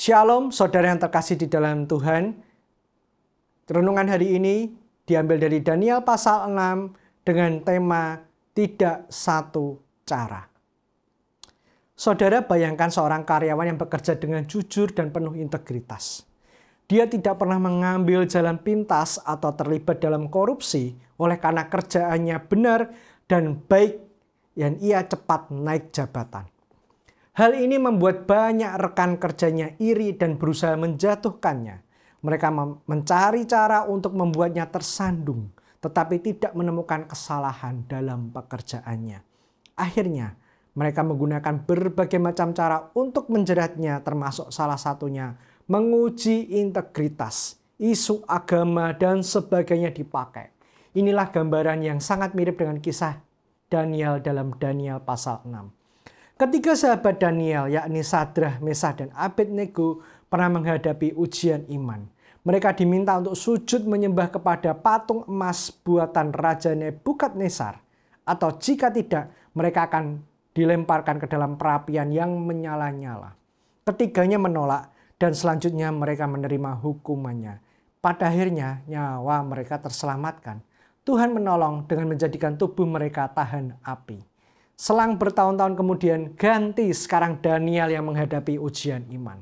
Shalom, saudara yang terkasih di dalam Tuhan. Renungan hari ini diambil dari Daniel pasal 6 dengan tema tidak satu cara. Saudara bayangkan seorang karyawan yang bekerja dengan jujur dan penuh integritas. Dia tidak pernah mengambil jalan pintas atau terlibat dalam korupsi oleh karena kerjaannya benar dan baik dan ia cepat naik jabatan. Hal ini membuat banyak rekan kerjanya iri dan berusaha menjatuhkannya. Mereka mencari cara untuk membuatnya tersandung, tetapi tidak menemukan kesalahan dalam pekerjaannya. Akhirnya, mereka menggunakan berbagai macam cara untuk menjeratnya, termasuk salah satunya menguji integritas, isu agama, dan sebagainya dipakai. Inilah gambaran yang sangat mirip dengan kisah Daniel dalam Daniel pasal 6. Ketiga sahabat Daniel, yakni Sadrah, Mesah, dan Abednego, pernah menghadapi ujian iman. Mereka diminta untuk sujud menyembah kepada patung emas buatan Raja Nebukadnezar. Atau jika tidak, mereka akan dilemparkan ke dalam perapian yang menyala-nyala. Ketiganya menolak dan selanjutnya mereka menerima hukumannya. Pada akhirnya nyawa mereka terselamatkan. Tuhan menolong dengan menjadikan tubuh mereka tahan api. Selang bertahun-tahun kemudian ganti sekarang Daniel yang menghadapi ujian iman.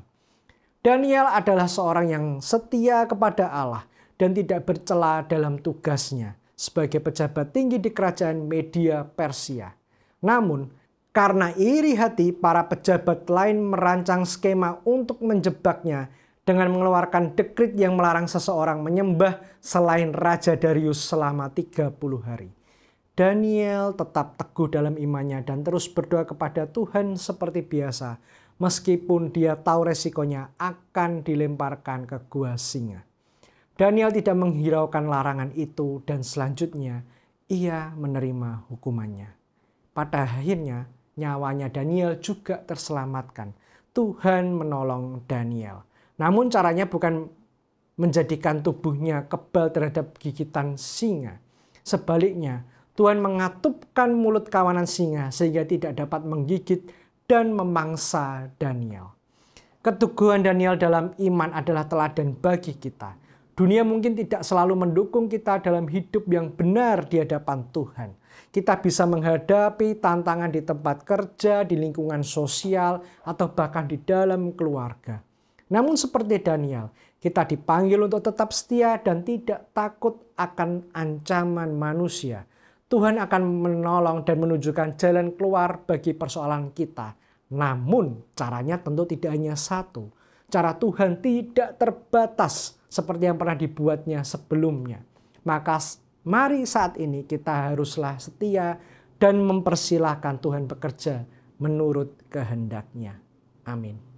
Daniel adalah seorang yang setia kepada Allah dan tidak bercela dalam tugasnya sebagai pejabat tinggi di kerajaan Media Persia. Namun karena iri hati, para pejabat lain merancang skema untuk menjebaknya dengan mengeluarkan dekrit yang melarang seseorang menyembah selain Raja Darius selama 30 hari. Daniel tetap teguh dalam imannya dan terus berdoa kepada Tuhan seperti biasa, meskipun dia tahu resikonya akan dilemparkan ke gua singa. Daniel tidak menghiraukan larangan itu dan selanjutnya ia menerima hukumannya. Pada akhirnya nyawanya Daniel juga terselamatkan. Tuhan menolong Daniel. Namun caranya bukan menjadikan tubuhnya kebal terhadap gigitan singa. Sebaliknya, Tuhan mengatupkan mulut kawanan singa sehingga tidak dapat menggigit dan memangsa Daniel. Keteguhan Daniel dalam iman adalah teladan bagi kita. Dunia mungkin tidak selalu mendukung kita dalam hidup yang benar di hadapan Tuhan. Kita bisa menghadapi tantangan di tempat kerja, di lingkungan sosial, atau bahkan di dalam keluarga. Namun seperti Daniel, kita dipanggil untuk tetap setia dan tidak takut akan ancaman manusia. Tuhan akan menolong dan menunjukkan jalan keluar bagi persoalan kita. Namun caranya tentu tidak hanya satu. Cara Tuhan tidak terbatas seperti yang pernah dibuatnya sebelumnya. Maka mari saat ini kita haruslah setia dan mempersilahkan Tuhan bekerja menurut kehendaknya. Amin.